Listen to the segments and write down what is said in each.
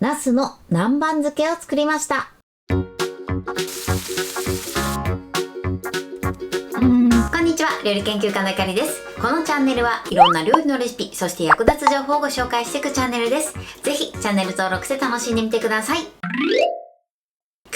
ナスの南蛮漬けを作りました。こんにちは、料理研究家のゆかりです。このチャンネルはいろんな料理のレシピ、そして役立つ情報をご紹介していくチャンネルです。ぜひチャンネル登録して楽しんでみてください。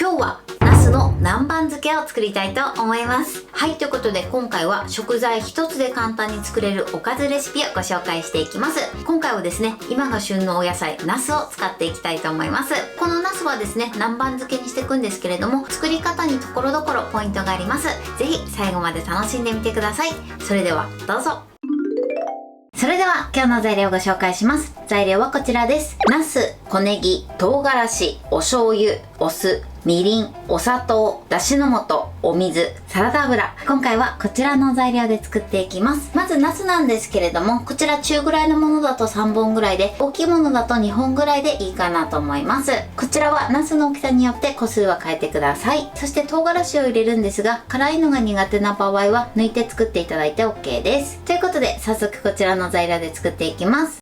今日はナスの南蛮漬けを作りたいと思います。はい、ということで今回は食材一つで簡単に作れるおかずレシピをご紹介していきます。今回はですね、今が旬のお野菜ナスを使っていきたいと思います。このナスはですね、南蛮漬けにしていくんですけれども、作り方にところどころポイントがあります。ぜひ最後まで楽しんでみてください。それではどうぞ。それでは今日の材料をご紹介します。材料はこちらです。ナス、小ネギ、唐辛子、お醤油、お酢、みりん、お砂糖、だしの素、お水、サラダ油。今回はこちらの材料で作っていきます。まずナスなんですけれども、こちら中ぐらいのものだと3本ぐらいで、大きいものだと2本ぐらいでいいかなと思います。こちらはナスの大きさによって個数は変えてください。そして唐辛子を入れるんですが、辛いのが苦手な場合は抜いて作っていただいて OK です。ということで早速こちらの材料で作っていきます。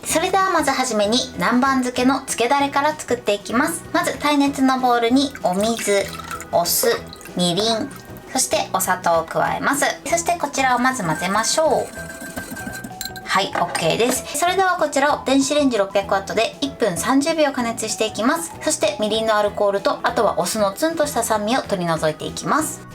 それではまずはじめに南蛮漬けの漬けだれから作っていきます。まず耐熱のボウルにお水、お酢、みりん、そしてお砂糖を加えます。そしてこちらをまず混ぜましょう。はい、 OK です。それではこちらを電子レンジ 600W で1分30秒加熱していきます。そしてみりんのアルコールと、あとはお酢のツンとした酸味を取り除いていきます。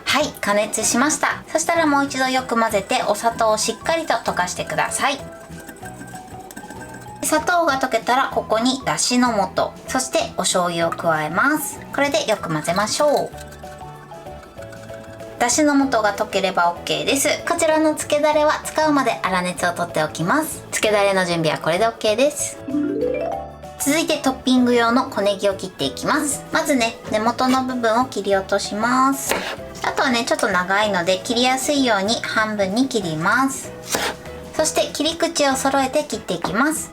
はい、加熱しました。そしたらもう一度よく混ぜてお砂糖をしっかりと溶かしてください。砂糖が溶けたらここにだしの素、そしてお醤油を加えます。これでよく混ぜましょう。だしの素が溶ければ OK です。こちらの漬けだれは使うまで粗熱を取っておきます。漬けだれの準備はこれで OK です。続いてトッピング用の小ネギを切っていきます。まずね、根元の部分を切り落とします。あとはね、ちょっと長いので切りやすいように半分に切ります。そして切り口を揃えて切っていきます。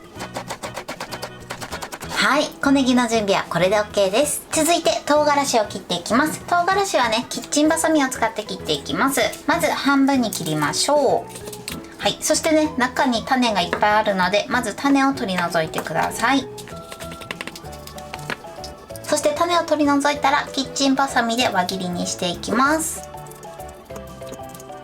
はい、小ネギの準備はこれで OK です。続いて唐辛子を切っていきます。唐辛子はね、キッチンバサミを使って切っていきます。まず半分に切りましょう。はい、そしてね、中に種がいっぱいあるので、まず種を取り除いてください。そして種を取り除いたらキッチンバサミで輪切りにしていきます。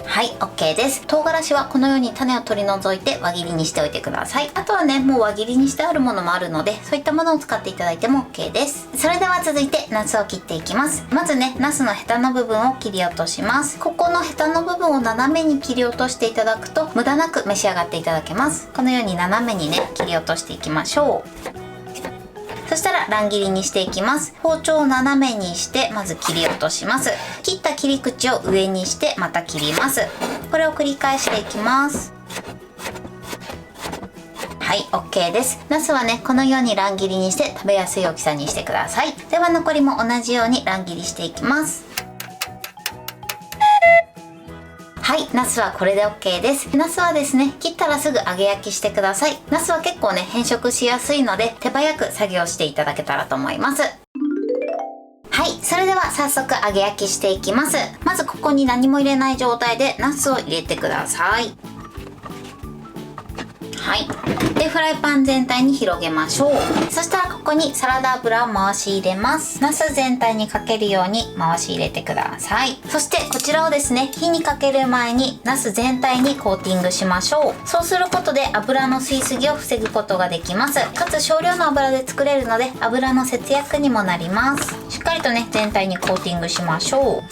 はい、 OK です。唐辛子はこのように種を取り除いて輪切りにしておいてください。あとはね、もう輪切りにしてあるものもあるので、そういったものを使っていただいても OK です。それでは続いてナスを切っていきます。まずね、ナスのヘタの部分を切り落とします。ここのヘタの部分を斜めに切り落としていただくと無駄なく召し上がっていただけます。このように斜めにね、切り落としていきましょう。そしたら乱切りにしていきます。包丁を斜めにしてまず切り落とします。切った切り口を上にしてまた切ります。これを繰り返していきます。はい、 OK です。ナスはね、このように乱切りにして食べやすい大きさにしてください。では残りも同じように乱切りしていきます。はい、ナスはこれで OK です。ナスはですね、切ったらすぐ揚げ焼きしてください。ナスは結構ね、変色しやすいので手早く作業していただけたらと思います。はい、それでは早速揚げ焼きしていきます。まずここに何も入れない状態でナスを入れてください。はい、でフライパン全体に広げましょう。そしたらここにサラダ油を回し入れます。ナス全体にかけるように回し入れてください。そしてこちらをですね、火にかける前にナス全体にコーティングしましょう。そうすることで油の吸いすぎを防ぐことができます。かつ少量の油で作れるので油の節約にもなります。しっかりとね、全体にコーティングしましょう。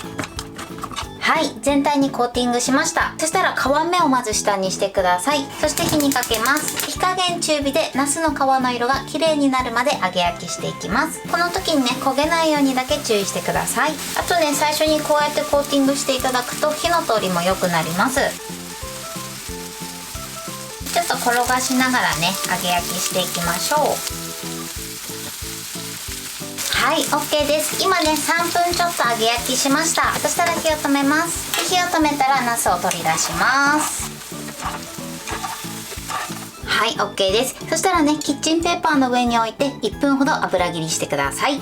はい、全体にコーティングしました。そしたら皮目をまず下にしてください。そして火にかけます。火加減中火でナスの皮の色が綺麗になるまで揚げ焼きしていきます。この時にね、焦げないようにだけ注意してください。あとね、最初にこうやってコーティングしていただくと火の通りも良くなります。ちょっと転がしながらね、揚げ焼きしていきましょう。はい、 OK です。今ね、3分ちょっと揚げ焼きしました。そしたら火を止めます。火を止めたらナスを取り出します。はい、 OK です。そしたらね、キッチンペーパーの上に置いて1分ほど油切りしてください。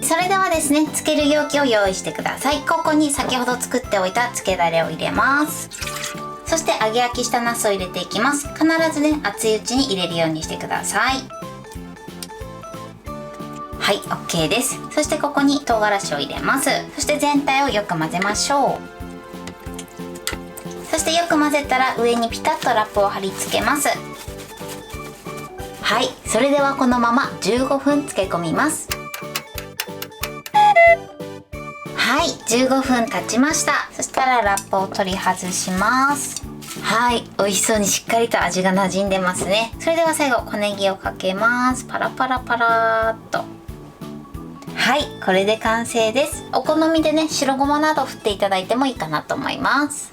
それではですね、漬ける容器を用意してください。ここに先ほど作っておいた漬けだれを入れます。そして揚げ焼きしたナスを入れていきます。必ずね、熱いうちに入れるようにしてください。はい、OK です。そしてここに唐辛子を入れます。そして全体をよく混ぜましょう。そしてよく混ぜたら上にピタッとラップを貼り付けます。はい、それではこのまま15分漬け込みます。はい、15分経ちました。そしたらラップを取り外します。はい、美味しそうにしっかりと味が馴染んでますね。それでは最後小ネギをかけます。パラパラパラーっと。はい、これで完成です。お好みでね、白ごまなど振っていただいてもいいかなと思います。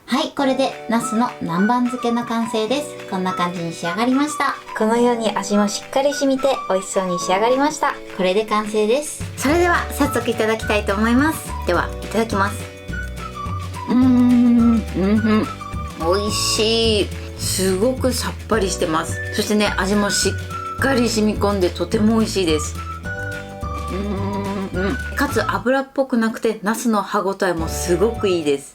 はい、これでナスの南蛮漬けの完成です。こんな感じに仕上がりました。このように味もしっかり染みて美味しそうに仕上がりました。これで完成です。それでは早速いただきたいと思います。では、いただきます。美味しい。すごくさっぱりしてます。そしてね、味もしっかり染み込んでとても美味しいです。かつ油っぽくなくて、ナスの歯ごたえもすごくいいです。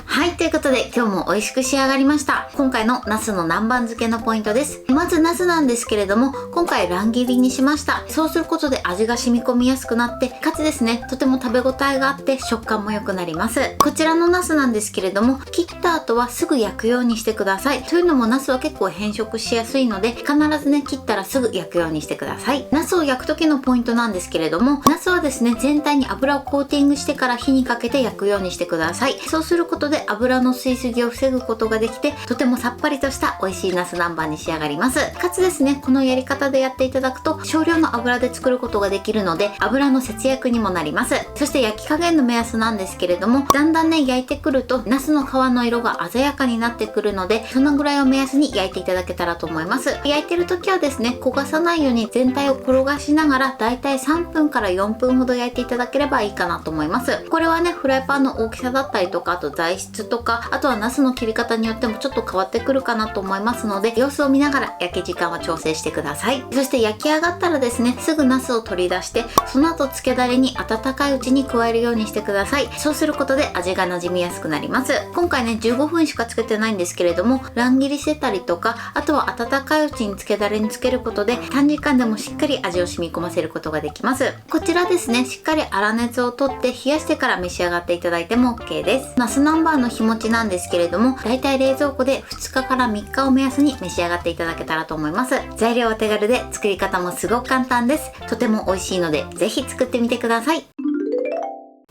はい、ということで今日も美味しく仕上がりました。今回のナスの南蛮漬けのポイントです。まずナスなんですけれども、今回乱切りにしました。そうすることで味が染み込みやすくなって、かつですね、とても食べ応えがあって食感も良くなります。こちらのナスなんですけれども、切った後はすぐ焼くようにしてください。というのもナスは結構変色しやすいので、必ずね、切ったらすぐ焼くようにしてください。ナスを焼く時のポイントなんですけれども、ナスはですね、全体に油をコーティングしてから火にかけて焼くようにしてください。そうすることで油の吸いすぎを防ぐことができて、とてもさっぱりとした美味しいナス南蛮に仕上がります。かつですね、このやり方でやっていただくと少量の油で作ることができるので、油の節約にもなります。そして焼き加減の目安なんですけれども、だんだんね、焼いてくるとナスの皮の色が鮮やかになってくるので、そのぐらいを目安に焼いていただけたらと思います。焼いてる時はですね、焦がさないように全体を転がしながら、だいたい3分から4分ほど焼いていただければいいかなと思います。これはね、フライパンの大きさだったりとか、あと材質とか、あとはナスの切り方によってもちょっと変わってくるかなと思いますので、様子を見ながら焼き時間は調整してください。そして焼き上がったらですね、すぐナスを取り出して、その後漬けだれに温かいうちに加えるようにしてください。そうすることで味が馴染みやすくなります。今回ね、15分しかつけてないんですけれども、乱切りしてたりとか、あとは温かいうちに漬けだれにつけることで、短時間でもしっかり味を染み込ませることができます。こちらですね、しっかり粗熱を取って冷やしてから召し上がっていただいても OK です。ナス南蛮の日持ちなんですけれども、だいたい冷蔵庫で2日から3日を目安に召し上がっていただけたらと思います。材料は手軽で作り方もすごく簡単です。とても美味しいので、ぜひ作ってみてください。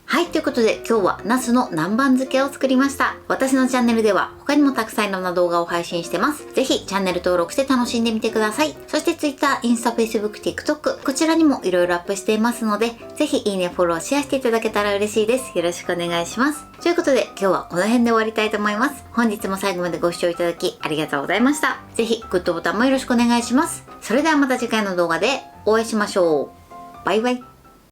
はい、ということで今日はナスの南蛮漬けを作りました。私のチャンネルでは他にもたくさんいろんな動画を配信してます。ぜひチャンネル登録して楽しんでみてください。そして Twitter、インスタ、Facebook、TikTok、こちらにもいろいろアップしていますので、ぜひいいね、フォロー、シェアしていただけたら嬉しいです。よろしくお願いします。ということで今日はこの辺で終わりたいと思います。本日も最後までご視聴いただきありがとうございました。ぜひグッドボタンもよろしくお願いします。それではまた次回の動画でお会いしましょう。バイバイ。